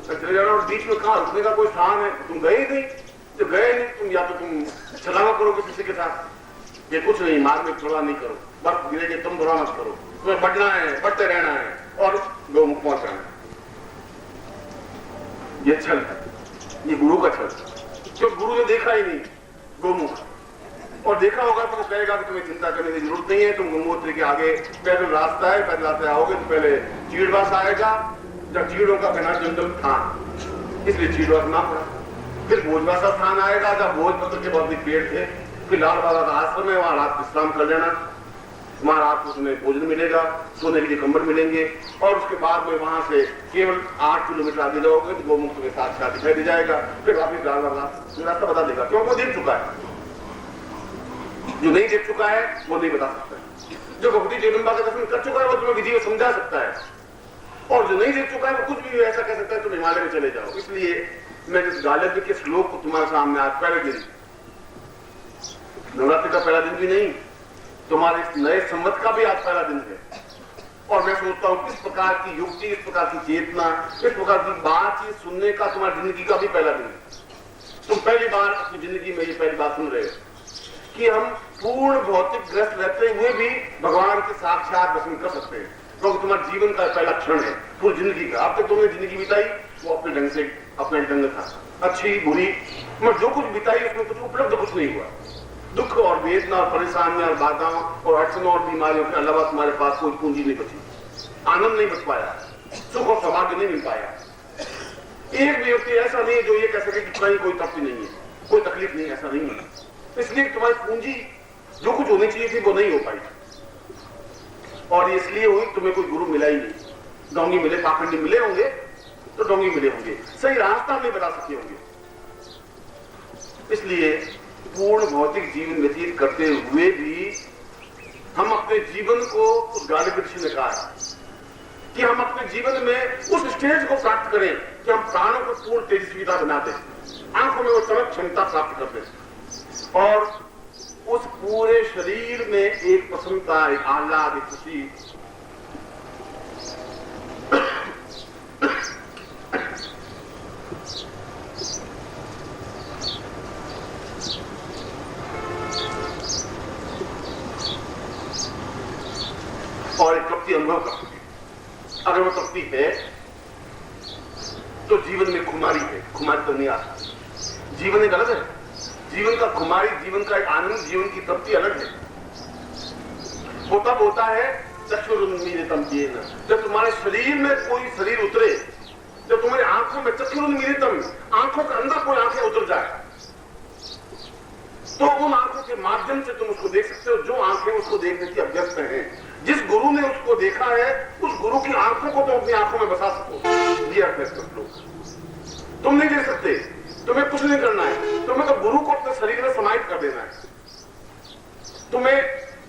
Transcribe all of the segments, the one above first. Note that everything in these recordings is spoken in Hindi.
चले जाना। और बीच में कहाँ रुकने का कोई स्थान है? तुम गए ही नहीं, तो गए नहीं तुम, या तो तुम छलावा करो किसी के साथ, ये कुछ नहीं, मार्ग में थोड़ा नहीं करो, बर्फ गिरेगी तुम बुरा मत करो, तुम्हें बढ़ना है, बढ़ते रहना है और गौमुख पहुंचाना है। ये छल है, ये गुरु का छल। जो गुरु ने देखा ही नहीं गौमुख, और देखा होगा तो वो कहेगा कि तुम्हें चिंता करने की जरूरत नहीं है, तुम गंगोत्री के आगे पैदल रास्ता है, पैदल रास्ते आओगे तो पहले चीड़वास आएगा, जब चीड़ों का घना जंगल था इसलिए चीड़वास ना पड़ा, फिर भोजवासा स्थान आएगा जब भोजपत्र के बहुत पेड़ थे, फिर लाल बाबा का आश्रम है, वहां रात विश्राम कर लेना, वहां रात को तुम्हें भोजन मिलेगा, सोने के लिए कंबल मिलेंगे, और उसके बाद में वहां से केवल 8 किलोमीटर आगे जाओगे तो गोमुख तुम्हें साक्षात दिखाई दे जाएगा, फिर वापिस लाल बाबा रास्ता बता देगा, क्यों वो देख चुका है। जो नहीं देख चुका है वो नहीं बता सकता, जो भक्ति जगदम्बा का दर्शन कर चुका है वो तुम्हें विधि में समझा सकता है, और जो नहीं देख चुका है वो कुछ भी ऐसा कह सकता है तुम हिमालय में चले जाओ। इसलिए मैं जिस गालिब के श्लोक को तुम्हारे सामने आज पहले दिन, नवरात्रि का पहला दिन भी नहीं, तुम्हारे इस नए संवत का भी आज पहला दिन है, और मैं सोचता हूं किस प्रकार की युक्ति, इस प्रकार की चेतना, इस प्रकार की बातचीत सुनने का तुम्हारी जिंदगी का भी पहला दिन है। तुम पहली बार अपनी जिंदगी में ये पहली बात सुन रहे हो कि हम पूर्ण भौतिक ग्रस्त रहते हुए भी भगवान के साक्षात दर्शन कर सकते हैं, क्योंकि तुम्हारे जीवन का पहला क्षण है पूरी जिंदगी का। अब तक तुमने जिंदगी बिताई वो अपने ढंग से, अपने ढंग था, अच्छी बुरी, मगर जो कुछ बिताई उसमें कुछ उपलब्ध कुछ नहीं हुआ। दुख और वेदना और परेशानियां और बाधाओं और अड़चनों और बीमारियों के अलावा तुम्हारे पास कोई पूंजी नहीं बची, आनंद नहीं बच पाया, सुख और सौभाग्य नहीं मिल पाया। एक भी व्यक्ति ऐसा नहीं है जो ये कह सके कि कहीं कोई तकलीफ नहीं है, कोई तकलीफ नहीं, ऐसा नहीं है। इसलिए तुम्हारी पूंजी जो कुछ होनी चाहिए थी वो नहीं हो पाई, और इसलिए हुई तुम्हें कोई गुरु मिला ही नहीं। डोंगी मिले, पाखंडी मिले होंगे तो डोंगी मिले होंगे, सही रास्ता नहीं बता सके होंगे। इसलिए पूर्ण भौतिक जीवन व्यतीत करते हुए भी हम अपने जीवन को, उस गालिब ऋषि ने कहा कि हम अपने जीवन में उस स्टेज को प्राप्त करें कि हम प्राणों को पूर्ण तेजस्विता बना दें, आंखों में वो चमक क्षमता प्राप्त कर दें, और उस पूरे शरीर में एक प्रसन्नता, एक आह्लाद, एक खुशी, और एक तृप्ति अनुभव कर सके। अगर वो तृप्ति है तो जीवन में खुमारी है, खुमारी तो नहीं आता। जीवन एक अलग है, जीवन का खुमारी, जीवन का एक आनंद, जीवन की तृप्ति अलग है। वो तब होता है चक्षुरुन्मीलितम येन, जब तुम्हारे शरीर में कोई शरीर उतरे, जब तुम्हारी आंखों में चक्षुरुन्मीलितम, आंखों के अंदर कोई आंखें उतर जाए, तो उन आंखों के माध्यम से तुम उसको देख सकते हो जो आंखें उसको देखने की अभ्यस्त हैं। जिस गुरु ने उसको देखा है उस गुरु की आंखों को तुम अपनी आंखों में बसा सको। ये अर्थ है इसका श्लोक। तुम नहीं देख सकते, तुम्हें कुछ नहीं करना है, तुम्हें तो गुरु को अपने शरीर में समाहित कर देना है। तुम्हें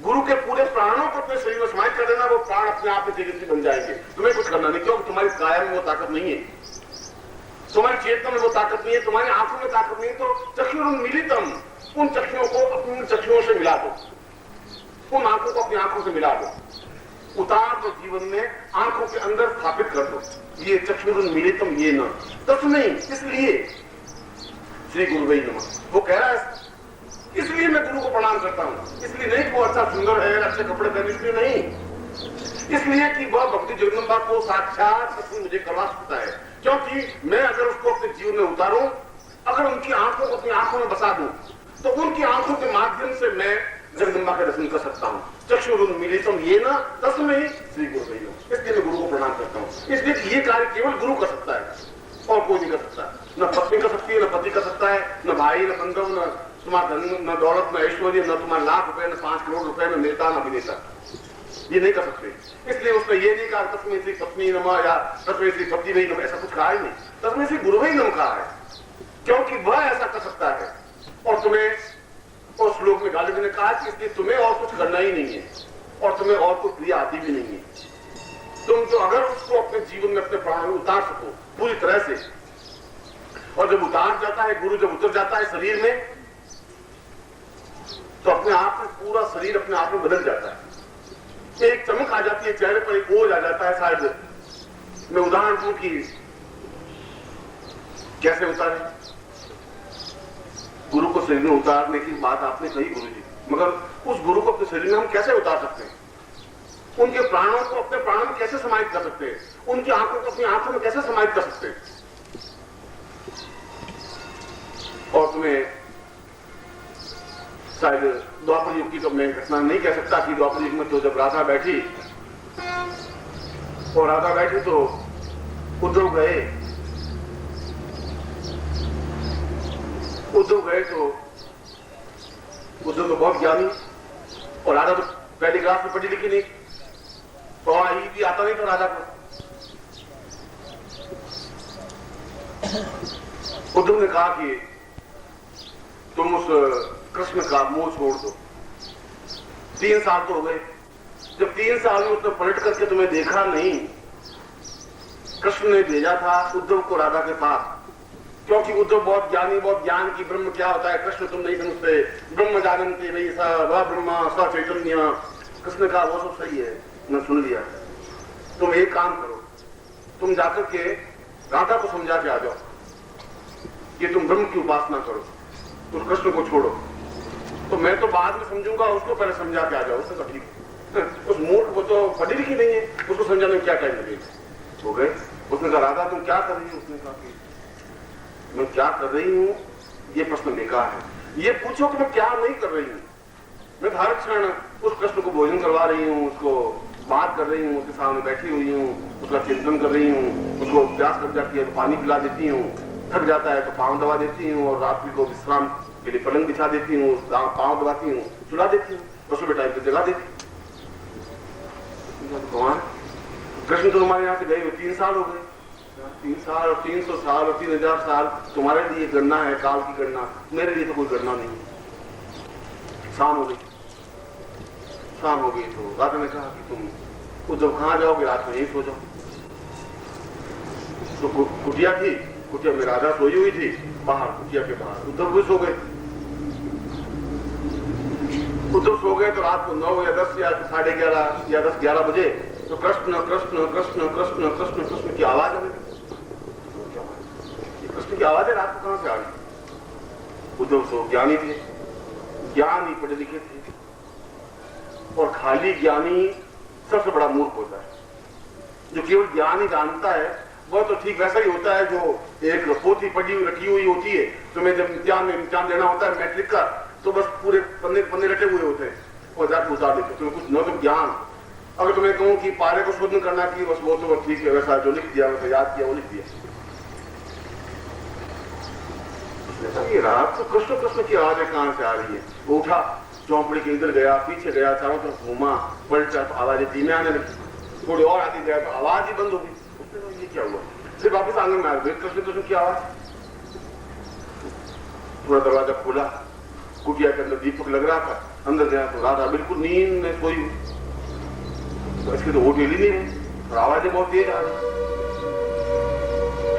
गुरु के पूरे प्राणों को अपने शरीर में समाहित कर देना, वो प्राण अपने आप में तेजस्वी बन जाएंगे। तुम्हें कुछ करना नहीं, क्योंकि तुम्हारी काया में वो ताकत नहीं है, तुम्हारी चेतना में वो ताकत नहीं है, तुम्हारी आंखों में ताकत नहीं है। तो चक्षुरुन्मीलितम, उन चक्षुओं को अपनी चक्षुओं से मिला दो, उन आंखों को अपनी आंखों से मिला दो, उतार दो जीवन में, आंखों के अंदर स्थापित कर दो। ये चक्षुरुन्मीलितम ये न तस्मै, इसलिए श्री गुरुवे नमः वो कह रहा है। इसलिए मैं गुरु को प्रणाम करता हूं, इसलिए नहीं वो अच्छा सुंदर है, अच्छे कपड़े पहने, इसलिए नहीं, इसलिए कि वह भक्ति जगदम्बा को साक्षात दर्शन मुझे करवा सकता है। क्योंकि मैं अगर उसको अपने जीवन में उतारूं, अगर उनकी आंखों को अपनी आंखों में बसा दूं, तो उनकी आंखों के माध्यम से मैं जगदम्बा का दर्शन कर सकता हूँ। चक्षुरुन्मीलितम येन तस्मै श्री गुरुवे नमः, इसलिए मैं गुरु को प्रणाम करता हूँ। इसलिए ये कार्य केवल गुरु कर सकता है और कोई नहीं कर सकता। न पत्नी कर सकती है, न पति कर सकता है, न भाई, न बंधु, न तुम्हारा धन, न दौलत, न ऐश्वर्य, न तुम्हारा लाख रुपए, न 5 करोड़ रुपए, न नेता, न अभिनेता, ये नहीं कर सकते। इसलिए उसने ये नहीं कहा तस्मै श्री पत्नी नमः या तस्मै श्री पति नहीं नमः, ऐसा कुछ कहा ही नहीं। तस्मै श्री गुरुवे नमः कहा है, क्योंकि वह ऐसा कर सकता है। और तुम्हें उस श्लोक में गालिब ने कहा कि इसलिए तुम्हें और कुछ करना ही नहीं है, और तुम्हें और कुछ क्रिया आती भी नहीं है। तुम तो अगर उसको अपने जीवन में, अपने प्राणों में उतार सको पूरी तरह से, और जब उतार जाता है गुरु, जब उतर जाता है शरीर में, तो अपने आप में पूरा शरीर अपने आप में बदल जाता है। एक चमक आ जाती है चेहरे पर, एक ओझ आ जाता है। शायद मैं उदाहरण दूं कि कैसे उतारे? गुरु को शरीर में उतारने की बात आपने कही गुरु जी, मगर उस गुरु को अपने शरीर में हम कैसे उतार सकते हैं? उनके प्राणों को अपने प्राणों में कैसे समाहित कर सकते हैं? उनकी आंखों को अपनी आंखों में कैसे समाहित कर सकते हैं? और तुम्हें शायद द्वापर युग की तो मैं घटना नहीं कह सकता कि द्वापर युग में तो जब राधा बैठी तो उद्धव गए तो उद्धव तो बहुत ज्ञानी और राधा तो पहली क्लास में पढ़ी लिखी नहीं, तो आई भी आता नहीं था राधा को। उद्धव ने कहा कि तुम उस कृष्ण का मोह छोड़ दो। 3 साल तो हो गए, जब 3 साल में उसने पलट करके तुम्हें देखा नहीं, कृष्ण ने भेजा था उद्धव को राधा के पास, क्योंकि उद्धव बहुत ज्ञानी, बहुत ज्ञान की ब्रह्म क्या होता है कृष्ण तुम नहीं समझते, ब्रह्म जानन्ति वही स ब्रह्म स चैतन्य। कृष्ण का वो सब सही है, मैं सुन लिया। तुम एक काम करो, तुम जाकर के राधा को समझा के आ जाओ कि तुम ब्रह्म की उपासना करो, उस कृष्ण को छोड़ो। तो मैं तो बाद में समझूंगा, उसको पहले समझा के आ जाओ। उसने कहा ठीक। उस मूर्ख वो तो पढ़ी लिखी नहीं है, उसको समझाने में क्या टाइम लगेगा? हो गए। उसने कहा राधा तुम क्या कर रही हो? उसने कहा कि मैं क्या कर रही हूँ ये प्रश्न बेकार है, ये पूछो कि मैं क्या नहीं कर रही हूँ। मैं हर क्षण उस कृष्ण को भोजन करवा रही हूँ, उसको बात कर रही हूँ, उसके सामने बैठी हुई हूँ, उसका चिंतन कर रही हूँ, उसको प्यास लग जाती है तो पानी पिला देती हूँ, थक जाता है तो पाँव दबा देती हूँ, और रात्रि को विश्राम के लिए पलंग बिछा देती हूँ, पाँव दबाती हूँ, सुला देती हूँ, और सुबह टाइम पर जगा देती हूँ। कृष्ण तो हमारे यहाँ से गए हुए 3 साल हो गए, 3 साल और 300 साल और 3000 साल तुम्हारे लिए गणना है, काल की गणना, मेरे लिए तो कोई गणना नहीं है। शाम हो गई तो राधा ने कहा कि तुम उद्धव कहाँ जाओगे, रात में यहीं सो जाओ। तो कुटिया थी, कुटिया में राधा सोई हुई थी, बाहर कुटिया के बाहर उद्धव भी सो गए। उद्धव सो गए तो रात को 9 या 10 या 11:30 या 10-11 बजे तो कृष्ण कृष्ण कृष्ण कृष्ण कृष्ण कृष्ण की आवाज आने लगी। कृष्ण की आवाज है, रात को कहां से आ गई? उद्धव सो ज्ञानी थे, ज्ञानी पढ़े लिखे थे, और खाली ज्ञानी सबसे बड़ा मूर्ख होता है। जो केवल ज्ञान ही जानता है वह तो ठीक वैसा ही होता है जो एक पोथी पढ़ी हुई रखी हुई होती है, तुम्हें जब इम्तिहान देना होता है मैट्रिक का, तो बस पूरे पन्ने रटे हुए होते हैं और जाकर उतार देते, तुम्हें कुछ न तो ज्ञान। अगर तुम्हें कहूं कि पारे को शोधन करना कि बस वो तो ठीक है, वैसा जो लिख दिया वैसा याद किया वो लिख दिया। ये रात तो कृष्ण कृष्ण की आवाज कहां से आ रही है? वो उठा, चौपड़ी के इधर गया, पीछे गया, चारों तरफ घूमा, पलटा तो आवाजें धीमे आने लगी, थोड़ी और आगे गया तो आवाज ही बंद हो गई। ये क्या हुआ? फिर वापस आंगन में आ गए, कृष्ण कृष्ण की आवाज। थोड़ा दरवाजा खोला, कुटिया के अंदर दीपक लग रहा था, अंदर गया तो राधा बिल्कुल नींद में सोई, तो इसके तो होठ हिल ही नहीं रहे और आवाजें बहुत तेज आ रही।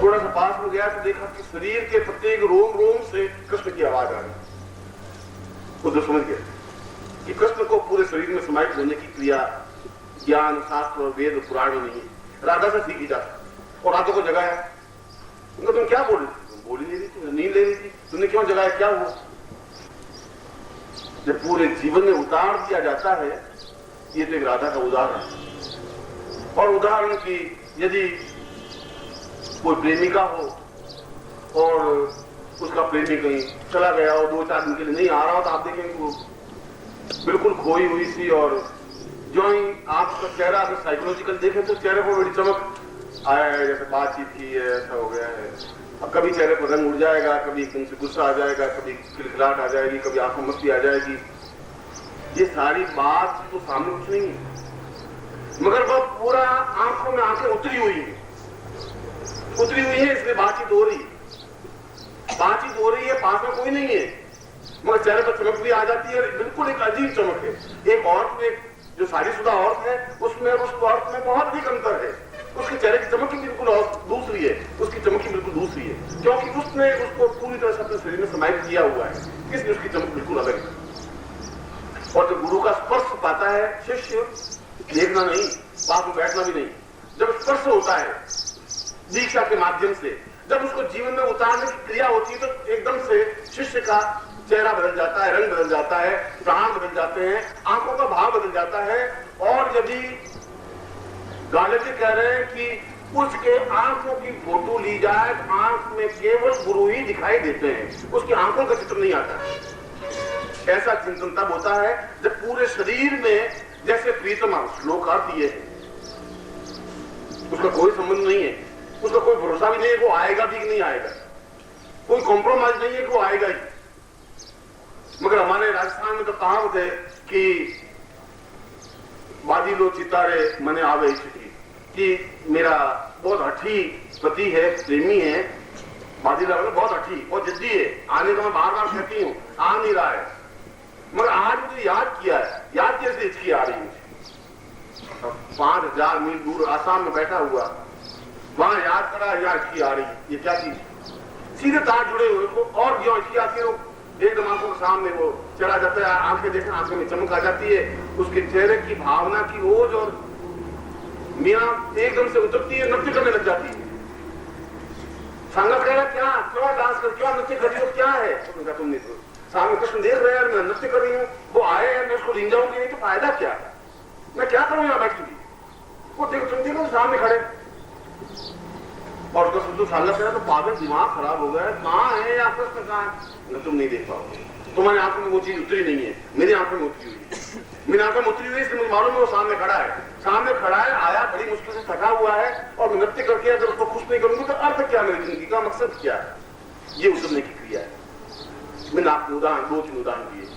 थोड़ा सा पास में गया तो देखा कि शरीर के प्रत्येक रोम रोम से कृष्ण की आवाज आ रही। उद्धव समझ गया कि कृष्ण को पूरे शरीर में समाहित होने की क्रिया ज्ञान शास्त्र और वेद पुराण में नहीं है, राधा से सीखी जा सकती। और राधा को जगाया, तुम क्या बोल रही थी? तुम बोल ही नहीं रही थी, नींद ले रही थी, तुमने क्यों जगाया? क्या हुआ? जब पूरे जीवन में उतार दिया जाता है, ये तो एक राधा का उदाहरण है। और उदाहरण की यदि कोई प्रेमिका हो और उसका प्रेमी कहीं चला गया और 2-4 दिन के लिए नहीं आ रहा हो, तो आप देखेंगे वो बिल्कुल खोई हुई सी, और जो ही आपका चेहरा अगर साइकोलॉजिकल देखें तो चेहरे पर बड़ी चमक आया है, जैसे बातचीत की है, ऐसा हो गया है। अब कभी चेहरे पर रंग उड़ जाएगा, कभी एकदम से गुस्सा आ जाएगा, कभी खिलखिलाहट आ जाएगी, कभी आंखों में मस्ती आ जाएगी। ये सारी बात तो सामने कुछ नहीं है, मगर वह पूरा आंखों में आंखें उतरी हुई है, इसलिए बातचीत हो रही है, पास में कोई नहीं है, मगर चेहरे पर चमक भी आ जाती है। बिल्कुल एक अजीब चमक है। एक औरत में, जो शादीशुदा औरत है, उसमें उस औरत में बहुत अधिक अंतर है। उसके चेहरे की चमक ही बिल्कुल दूसरी है, उसकी चमक ही बिल्कुल दूसरी है, क्योंकि उसने उसको पूरी तरह से अपने शरीर में समाहित किया हुआ है, इसलिए उसकी चमक बिल्कुल अलग है। और जब गुरु का स्पर्श पाता है शिष्य, देखना नहीं, पास में बैठना भी नहीं, जब स्पर्श होता है दीक्षा के माध्यम से, जब उसको जीवन में उतारने की क्रिया होती है तो एकदम से शिष्य का चेहरा बदल जाता है, रंग बदल जाता है, प्राण बदल जाते हैं, आंखों का भाव बदल जाता है। और यदि गालिब जी कह रहे हैं कि उसके आंखों की फोटो ली जाए तो आंख में केवल गुरु ही दिखाई देते हैं, उसकी आंखों का चित्र नहीं आता। ऐसा चिंतन तब होता है जब पूरे शरीर में जैसे प्रीतमा श्लोक आती है, उसका कोई संबंध नहीं है, उसका कोई भरोसा भी नहीं है कि वो आएगा भी कि नहीं आएगा, कोई कॉम्प्रोमाइज नहीं है कि वो आएगा ही। मगर हमारे राजस्थान में तो कहावत है कि बाजी लो चितारे मने आवे चिट्ठी, कि मेरा बहुत हठी पति है, प्रेमी है, बाजी लो बहुत हठी, बहुत जिद्दी है, आने का मैं बार बार कहती हूँ, आ नहीं रहा है। मगर आज मुझे याद किया है, याद कैसे इसकी आ रही है। 5000 मील दूर आसाम में बैठा हुआ, वहां याद करा, याद की आ रही, ये क्या चीज, सीधे तार जुड़े हुए को, और जो अच्छी आती है एकदम आंखों के सामने वो चला जाता है, आंखें देखना, आंखों में चमक आ जाती है, उसके चेहरे की भावना की ओज और मीना एकदम से उतरती है, नृत्य करने लग जाती है। संगत कह रहा क्या, क्यों डांस कर, क्यों नृत्य कर रही हो, क्या है? तो तुम नहीं, सामने कृष्ण देख रहे हैं, मैं नृत्य कर रही हूँ, वो आए हैं, मैं उसको लीन जाऊंगी नहीं तो फायदा क्या, मैं क्या करूं यहां बैठी हुई? वो देखो, तुम देखो सामने खड़े, और उसका शुद्ध सालत है तो पागल, दिमाग खराब हो गया, कहां है या कृष्ण कहां है? तुम नहीं देख पाओगे, तुम्हारी आंखों में वो चीज उतरी नहीं है, मेरी आंखों में उतरी हुई है। मेरी आंखों में उतरी हुई इसलिए मुझे मालूम है वो सामने खड़ा है, सामने खड़ा है, आया, बड़ी मुश्किल से थका हुआ है, और नृत्य करके अगर उसको खुश नहीं करूंगी तो अर्थ क्या, मेरी जिंदगी का मकसद क्या है? ये उतरने की क्रिया है। मैंने आपको उदाहरण, 2-3 उदाहरण दिए।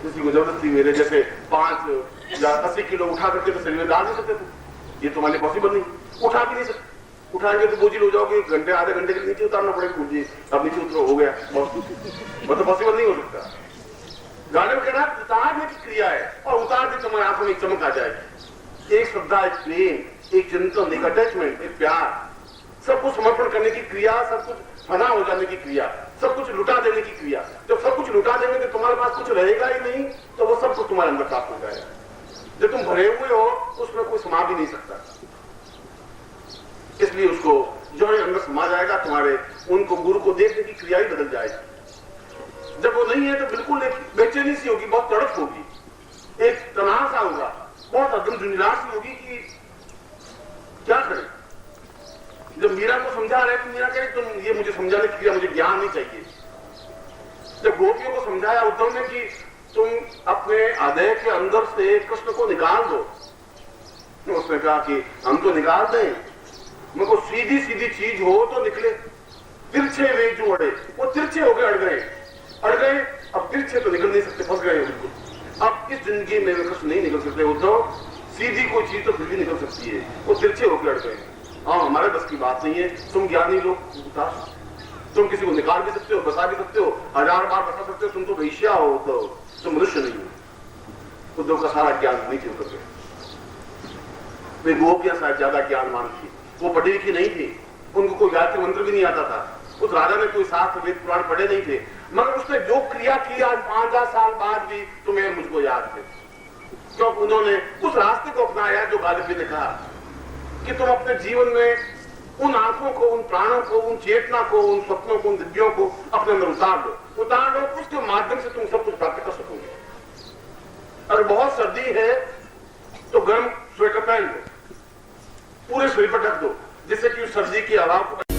किसी को जबरदस्ती मेरे जैसे 5 या 80 किलो उठा करके तो शरीर में डाल नहीं सकते थे, ये तुम्हारे पॉसिबल नहीं, उठा भी नहीं सकते, उठाएंगे तो बोझिल हो जाओगे, घंटे आधे घंटे के नीचे उतारना पड़ेगा, पूछिए अब नीचे उतरो, हो गया, वो तो पॉसिबल नहीं हो सकता। गाने में कहना उतारने की क्रिया है, और उतार के तुम्हारी आंखों में एक चमक आ जाएगी, एक श्रद्धा, एक प्रेम, एक चिंतन, एक अटैचमेंट, एक प्यार, सब कुछ समर्पण करने की क्रिया, सब कुछ फना हो जाने की क्रिया, सब कुछ लुटा देने की क्रिया। जब सब कुछ लुटा देंगे तो तुम्हारे पास कुछ रहेगा ही नहीं, तो वो सब कुछ तुम्हारे अंदर प्राप्त हो जाएगा। जब तुम भरे हुए हो उसमें कोई समा भी नहीं सकता, इसलिए उसको जो है अंदर समा जाएगा, तुम्हारे उनको गुरु को देखने की क्रिया ही बदल जाएगी। जब वो नहीं है तो बिल्कुल एक बेचैनी सी होगी, बहुत तड़प होगी, एक तनाव सा होगा, बहुत अदम झुंझलाहट सी होगी कि क्या करें। जब मीरा को समझा रहे तो मीरा कहे तुम ये मुझे समझाने की क्रिया, मुझे ज्ञान नहीं चाहिए। जब गोपियों को समझाया उद्धव ने कि तुम अपने हृदय के अंदर से कृष्ण को निकाल दो, तो उसने कहा कि हम तो निकाल दें, मगर सीधी सीधी चीज हो तो निकले, तिरछे वे जो अड़े, वो तिरछे हो गए, अड़ गए, अब तिरछे तो निकल नहीं सकते, फंस गए बिल्कुल। अब इस जिंदगी में वे कृष्ण नहीं निकल सकते उद्धव, सीधी कोई चीज तो फिर भी निकल सकती है, वो तिरछे होकर अड़ गए। हाँ, हमारे बस की बात नहीं है, तुम ज्ञानी लोग बता, तुम किसी को निकाल भी सकते हो, बसा भी सकते हो, 1000 बार बसा सकते हो, तुम तो वैश्या हो, तो तुम मनुष्य नहीं हो। उद्धव का सारा ज्ञान नीचे उतर गया। वे गोपियां शायद ज्यादा ज्ञानवान थी, वो पढ़ी लिखी नहीं थी, उनको कोई गायत्री मंत्र भी नहीं आता था, उस राजा ने कोई शास्त्र वेद पुराण पढ़े नहीं थे, मगर उसने जो क्रिया की आज 5000 साल बाद भी तुम्हें मुझको याद है, क्योंकि उन्होंने उस रास्ते को अपनाया जो गालिब जी ने कहा कि तुम अपने जीवन में उन आंखों को, उन प्राणों को, उन चेतना को, उन स्वप्नों को, उन दिव्यों को अपने अंदर उतार लो, उसके माध्यम से तुम सब कुछ प्राप्त कर सकोगे। अगर बहुत सर्दी है तो गर्म स्वेटर पहन लो, पूरे शरीर पर ढक दो, जिससे कि उस सर्दी की हवा को